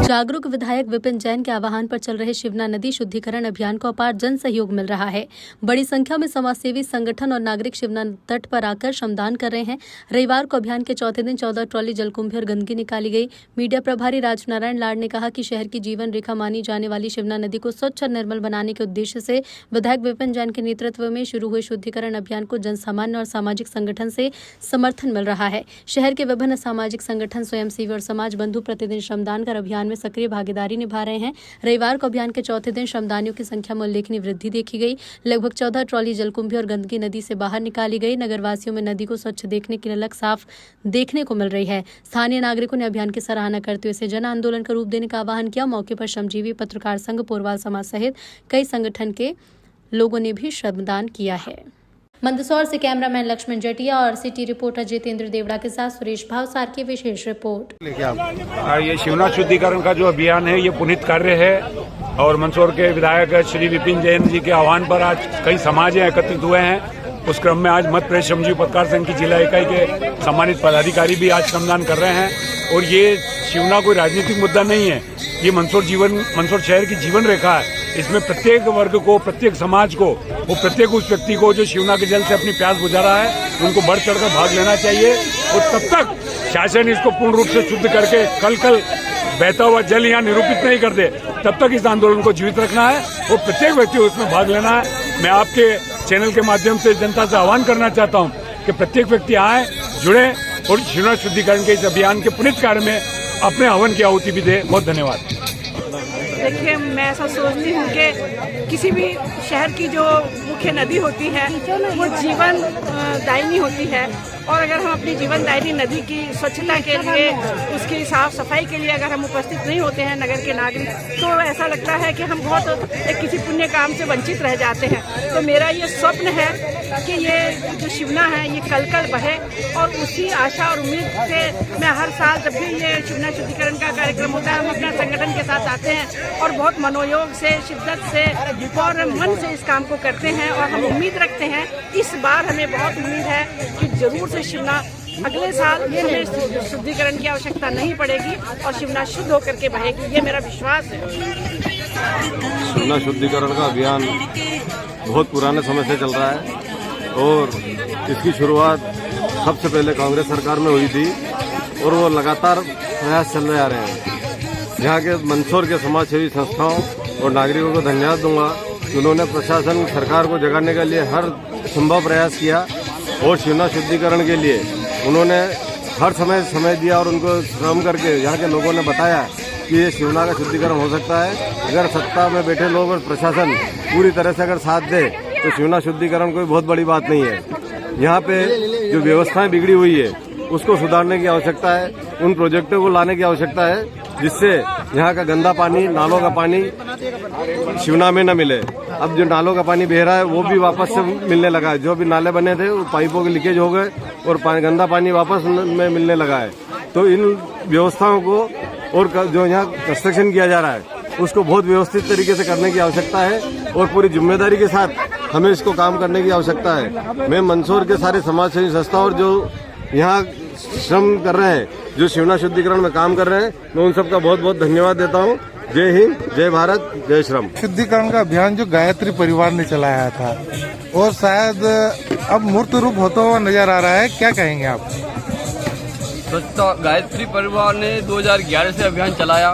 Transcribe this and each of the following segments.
जागरूक विधायक विपिन जैन के आह्वान पर चल रहे शिवना नदी शुद्धिकरण अभियान को अपार जन सहयोग मिल रहा है। बड़ी संख्या में समाजसेवी संगठन और नागरिक शिवना तट पर आकर श्रमदान कर रहे हैं। रविवार को अभियान के चौथे दिन 14 ट्रॉली जलकुंभी और गंदगी निकाली गई। मीडिया प्रभारी राजनारायण लाड ने कहा कि शहर की जीवन रेखा मानी जाने वाली शिवना नदी को स्वच्छ और निर्मल बनाने के उद्देश्य से विधायक विपिन जैन के नेतृत्व में शुरू हुए शुद्धिकरण अभियान को जन सामान्य और सामाजिक संगठन से समर्थन मिल रहा है। शहर के विभिन्न सामाजिक संगठन, स्वयंसेवी और समाज बंधु प्रतिदिन श्रमदान कर अभियान में सक्रिय भागीदारी निभा रहे हैं। रविवार को अभियान के चौथे दिन श्रमदानियों की संख्या में उल्लेखनीय वृद्धि देखी गई। लगभग 14 ट्रॉली जलकुंभी और गंदगी नदी से बाहर निकाली गई। नगरवासियों में नदी को स्वच्छ देखने की ललक साफ देखने को मिल रही है। स्थानीय नागरिकों ने अभियान की सराहना करते हुए इसे जन आंदोलन का रूप देने का आह्वान किया। मौके पर श्रमजीवी, पत्रकार संघ, पोरवाल समाज सहित कई संगठन के लोगों ने भी श्रमदान किया है। मंदसौर से कैमरामैन लक्ष्मण जटिया और सिटी रिपोर्टर जितेंद्र देवड़ा के साथ सुरेश भावसार की विशेष रिपोर्ट। ये शिवना शुद्धिकरण का जो अभियान है ये पुनीत कार्य है और मंदसौर के विधायक श्री विपिन जैन जी के आह्वान पर आज कई समाज एकत्रित हुए हैं। उस क्रम में आज मध्य प्रदेश श्रमजीवी पत्रकार संघ की जिला इकाई के सम्मानित पदाधिकारी भी आज श्रमदान कर रहे हैं। और ये शिवना कोई राजनीतिक मुद्दा नहीं है, ये मंदसौर शहर की जीवन रेखा है। इसमें प्रत्येक वर्ग को, प्रत्येक समाज को, वो प्रत्येक उस व्यक्ति को जो शिवना के जल से अपनी प्यास बुझा रहा है उनको बढ़ चढ़कर भाग लेना चाहिए। और तब तक शासन इसको पूर्ण रूप से शुद्ध करके कल बहता हुआ जल यहाँ निरूपित नहीं कर दे, तब तक इस आंदोलन को जीवित रखना है और प्रत्येक व्यक्ति को उसमें भाग लेना है। मैं आपके चैनल के माध्यम से जनता से आह्वान करना चाहता हूँ कि प्रत्येक व्यक्ति आए, जुड़े और शिवना शुद्धिकरण के इस अभियान के पुनीत कार्य में अपने हवन की आहुति भी दे। बहुत धन्यवाद। देखिए, मैं ऐसा सोचती हूँ कि किसी भी शहर की जो मुख्य नदी होती है वो जीवन दायिनी होती है और अगर हम अपनी जीवन दायिनी नदी की स्वच्छता के लिए, उसकी साफ सफाई के लिए अगर हम उपस्थित नहीं होते हैं नगर के नागरिक, तो ऐसा लगता है कि हम बहुत किसी पुण्य काम से वंचित रह जाते हैं। तो मेरा ये स्वप्न है कि ये जो शिवना है ये कल बहे और उसी आशा और उम्मीद से मैं हर साल जब भी ये शिवना शुद्धिकरण का कार्यक्रम होता है हम अपना संगठन के साथ आते हैं और बहुत मनोयोग से, शिद्दत से और मन से इस काम को करते हैं। और हम उम्मीद रखते हैं, इस बार हमें बहुत उम्मीद है कि जरूर से शिवना अगले साल हमें शुद्धिकरण की आवश्यकता नहीं पड़ेगी और शिवना शुद्ध होकर के बहेगी, ये मेरा विश्वास है। शिवना शुद्धिकरण का अभियान बहुत पुराने समय से चल रहा है और इसकी शुरुआत सबसे पहले कांग्रेस सरकार में हुई थी और वो लगातार प्रयास चल रहे आ रहे हैं। यहाँ के मंदसौर के समाजसेवी संस्थाओं और नागरिकों को धन्यवाद दूंगा कि उन्होंने प्रशासन, सरकार को जगाने के लिए हर संभव प्रयास किया और शिवना शुद्धिकरण के लिए उन्होंने हर समय दिया और उनको श्रम करके यहाँ के लोगों ने बताया कि ये शिवना का शुद्धिकरण हो सकता है। अगर सत्ता में बैठे लोग और प्रशासन पूरी तरह से अगर साथ दे तो शिवना शुद्धिकरण कोई बहुत बड़ी बात नहीं है। यहाँ पे जो व्यवस्थाएं बिगड़ी हुई है उसको सुधारने की आवश्यकता है, उन प्रोजेक्टों को लाने की आवश्यकता है जिससे यहाँ का गंदा पानी, नालों का पानी शिवना में न मिले। अब जो नालों का पानी बह रहा है वो भी वापस से मिलने लगा है। जो भी नाले बने थे वो पाइपों के लीकेज हो गए और गंदा पानी वापस में मिलने लगा है। तो इन व्यवस्थाओं को और जो यहाँ कंस्ट्रक्शन किया जा रहा है उसको बहुत व्यवस्थित तरीके से करने की आवश्यकता है और पूरी जिम्मेदारी के साथ हमें इसको काम करने की आवश्यकता है। मैं मंदसौर के सारे समाजसेवी संस्थाओं और जो यहाँ श्रम कर रहे हैं, जो शिवना शुद्धिकरण में काम कर रहे हैं, मैं उन सबका बहुत बहुत धन्यवाद देता हूँ। जय हिंद, जय भारत, जय श्रम। शुद्धिकरण का अभियान जो गायत्री परिवार ने चलाया था और शायद अब मूर्त रूप होता हुआ नजर आ रहा है, क्या कहेंगे आप? स्वच्छता गायत्री परिवार ने 2011 से अभियान चलाया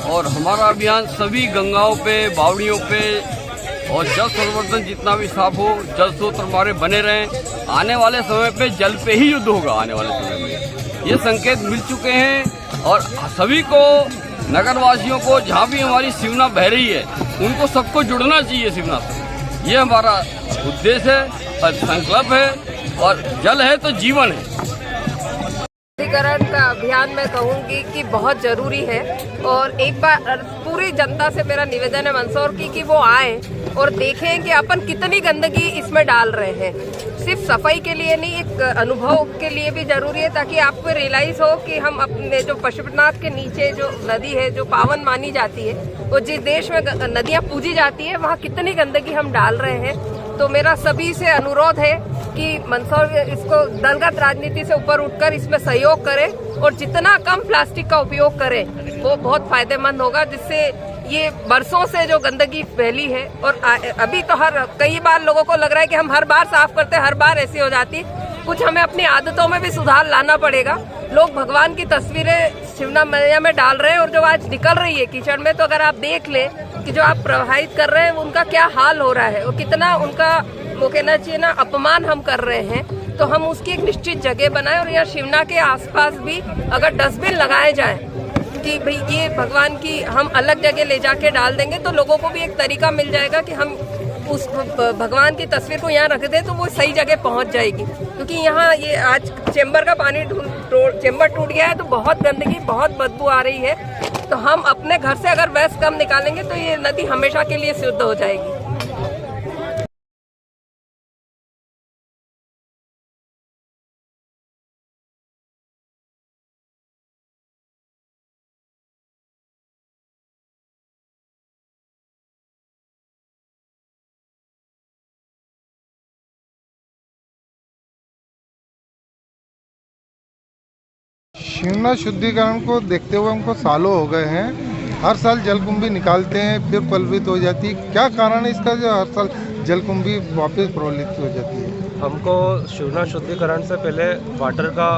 और हमारा अभियान सभी गंगाओं पे, बावड़ियों पे और जल संवर्धन जितना भी साफ हो, जल स्रोत हमारे बने रहें। आने वाले समय पे जल पे ही युद्ध होगा। आने वाले समय में ये संकेत मिल चुके हैं और सभी को, नगरवासियों को, जहाँ भी हमारी शिवना बह रही है उनको सबको जुड़ना चाहिए शिवना से। ये हमारा उद्देश्य है और संकल्प है और जल है तो जीवन है। शुद्धिकरण का अभियान मैं कहूँगी कि बहुत जरूरी है और एक बार पूरी जनता से मेरा निवेदन है मंदसौर की कि वो आए और देखें कि अपन कितनी गंदगी इसमें डाल रहे हैं। सिर्फ सफाई के लिए नहीं, एक अनुभव के लिए भी जरूरी है ताकि आपको रियलाइज हो कि हम अपने जो पशुपतिनाथ के नीचे जो नदी है जो पावन मानी जाती है, वो जिस देश में नदियाँ पूजी जाती है वहाँ कितनी गंदगी हम डाल रहे हैं। तो मेरा सभी से अनुरोध है कि मंदसौर इसको दलगत राजनीति से ऊपर उठकर इसमें सहयोग करे और जितना कम प्लास्टिक का उपयोग करे वो बहुत फायदेमंद होगा, जिससे ये बरसों से जो गंदगी फैली है और अभी तो कई बार लोगों को लग रहा है कि हम हर बार साफ करते, हर बार ऐसी हो जाती। कुछ हमें अपनी आदतों में भी सुधार लाना पड़ेगा। लोग भगवान की तस्वीरें शिवना मैया में डाल रहे हैं और जो आज निकल रही है कीचड़ में, तो अगर आप देख ले कि जो आप प्रवाहित कर रहे हैं उनका क्या हाल हो रहा है और कितना उनका वो कहना चाहिए ना अपमान हम कर रहे हैं। तो हम उसकी एक निश्चित जगह बनाएं और यहाँ शिवना के आसपास भी अगर डस्टबिन लगाए जाएं कि भाई ये भगवान की हम अलग जगह ले जाके डाल देंगे तो लोगों को भी एक तरीका मिल जाएगा कि हम उस भगवान की तस्वीर को यहाँ रख दें तो वो सही जगह पहुँच जाएगी। क्योंकि यहाँ ये आज चेंबर का पानी चेंबर टूट गया है तो बहुत गंदगी, बहुत बदबू आ रही है। तो हम अपने घर से अगर वेस्ट कम निकालेंगे तो ये नदी हमेशा के लिए शुद्ध हो जाएगी। शिवना शुद्धिकरण को देखते हुए हमको सालों हो गए हैं। हर साल जलकुंभी निकालते हैं फिर प्लावित हो जाती है। क्या कारण है इसका जो हर साल जलकुंभी वापस प्रवलित हो जाती है? हमको शिवना शुद्धिकरण से पहले वाटर का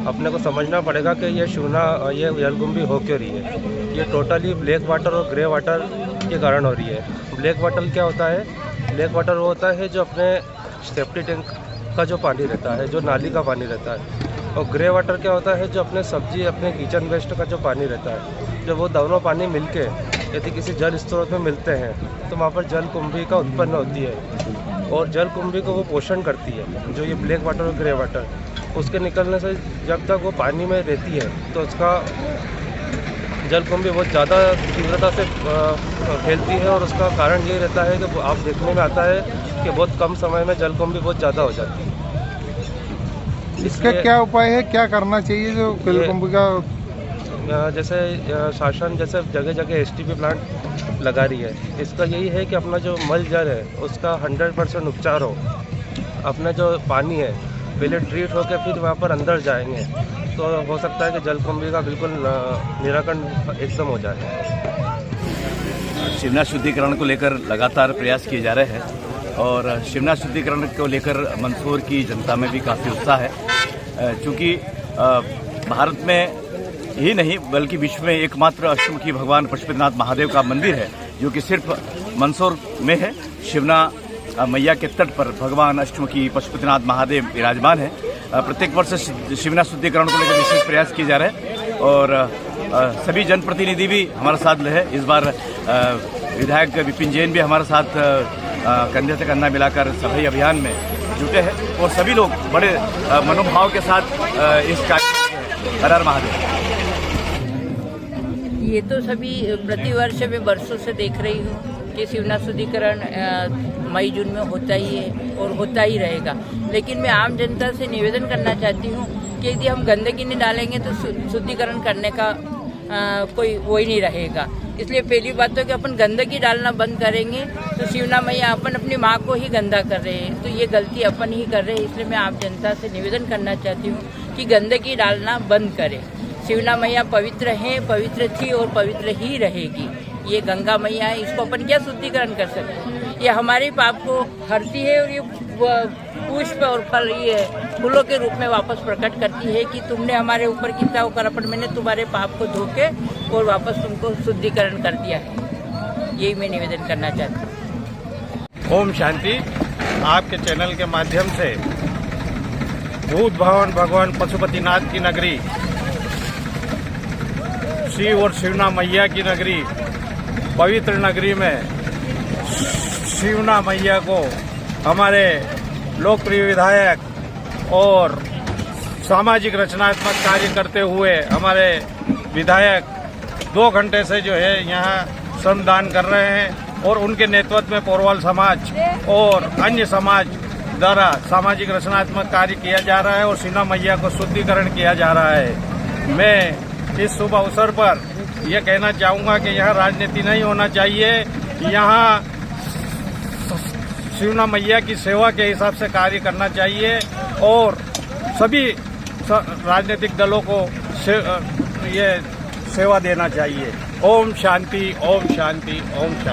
अपने को समझना पड़ेगा कि ये जलकुंभी हो क्यों रही है। ये टोटली ब्लैक वाटर और ग्रे वाटर के कारण हो रही है। ब्लैक वाटर क्या होता है? ब्लैक वाटर वो होता है जो अपने सेफ्टी टैंक का जो पानी रहता है, जो नाली का पानी रहता है। और ग्रे वाटर क्या होता है? जो अपने सब्जी, अपने किचन वेस्ट का जो पानी रहता है। जब वो दोनों पानी मिलके यदि किसी जल स्रोत में मिलते हैं तो वहाँ पर जलकुंभी का उत्पन्न होती है और जलकुंभी को वो पोषण करती है। जो ये ब्लैक वाटर और ग्रे वाटर, उसके निकलने से जब तक वो पानी में रहती है तो उसका जलकुंभी बहुत ज़्यादा तीव्रता से फैलती है। और उसका कारण ये रहता है कि आप देखने में आता है कि बहुत कम समय में जलकुंभी बहुत ज़्यादा हो जाती है। इसका क्या उपाय है, क्या करना चाहिए जो जलकुंभी का? जैसे शासन जैसे जगह जगह एसटीपी प्लांट लगा रही है, इसका यही है कि अपना जो मल जल है उसका 100% उपचार हो। अपना जो पानी है पहले ट्रीट होकर फिर वहाँ पर अंदर जाएंगे तो हो सकता है कि जलकुंभी का बिल्कुल निराकरण एकदम हो जाए। शिवना शुद्धिकरण को लेकर लगातार प्रयास किए जा रहे हैं और शिवना शुद्धिकरण को लेकर मंदसौर की जनता में भी काफ़ी उत्साह है। चूँकि भारत में ही नहीं बल्कि विश्व में एकमात्र अष्टमुखी भगवान पशुपतिनाथ महादेव का मंदिर है जो कि सिर्फ मंदसौर में है। शिवना मैया के तट पर भगवान अष्टमुखी पशुपतिनाथ महादेव विराजमान है। प्रत्येक वर्ष शिवना शुद्धिकरण को लेकर विशेष प्रयास किए जा रहे हैं और सभी जनप्रतिनिधि भी हमारे साथ है। इस बार विधायक विपिन जैन भी हमारे साथ कंधे से कंधा मिलाकर सफाई अभियान में जुटे हैं और सभी लोग बड़े मनोभाव के साथ इस कार्यक्रम हर हर महादेव। ये तो सभी प्रतिवर्ष मैं बरसों से देख रही हूँ कि शिवना शुद्धिकरण मई जून में होता ही है और होता ही रहेगा। लेकिन मैं आम जनता से निवेदन करना चाहती हूँ कि यदि हम गंदगी नहीं डालेंगे तो शुद्धिकरण करने का कोई वो ही नहीं रहेगा। इसलिए पहली बात तो कि अपन गंदगी डालना बंद करेंगे तो शिवना मैया अपन अपनी माँ को ही गंदा कर रहे हैं, तो ये गलती अपन ही कर रहे हैं। इसलिए मैं आप जनता से निवेदन करना चाहती हूँ कि गंदगी डालना बंद करें। शिवना मैया पवित्र है, पवित्र थी और पवित्र ही रहेगी। ये गंगा मैया है, इसको अपन क्या शुद्धिकरण कर सकते हैं? ये हमारे पाप को हरती है और ये पुष्प और फल ये फूलों के रूप में वापस प्रकट करती है कि तुमने हमारे ऊपर कितना वो कर, अपन मैंने तुम्हारे पाप को धो के और वापस तुमको शुद्धिकरण कर दिया है। यही मैं निवेदन करना चाहती हूँ। ओम शांति। आपके चैनल के माध्यम से भूत भवन भगवान पशुपतिनाथ की नगरी, शिव और शिवना मैया की नगरी, पवित्र नगरी में शिवना मैया को हमारे लोकप्रिय विधायक और सामाजिक रचनात्मक कार्य करते हुए हमारे विधायक 2 घंटे से जो है यहाँ श्रमदान कर रहे हैं और उनके नेतृत्व में पोरवाल समाज और अन्य समाज द्वारा सामाजिक रचनात्मक कार्य किया जा रहा है और शिवना मैया को शुद्धिकरण किया जा रहा है। मैं इस शुभ अवसर पर यह कहना चाहूँगा कि यहाँ राजनीति नहीं होना चाहिए। यहाँ शिवना मैया की सेवा के हिसाब से कार्य करना चाहिए और सभी राजनीतिक दलों को ये सेवा देना चाहिए। ओम शांति, ओम शांति, ओम शांति।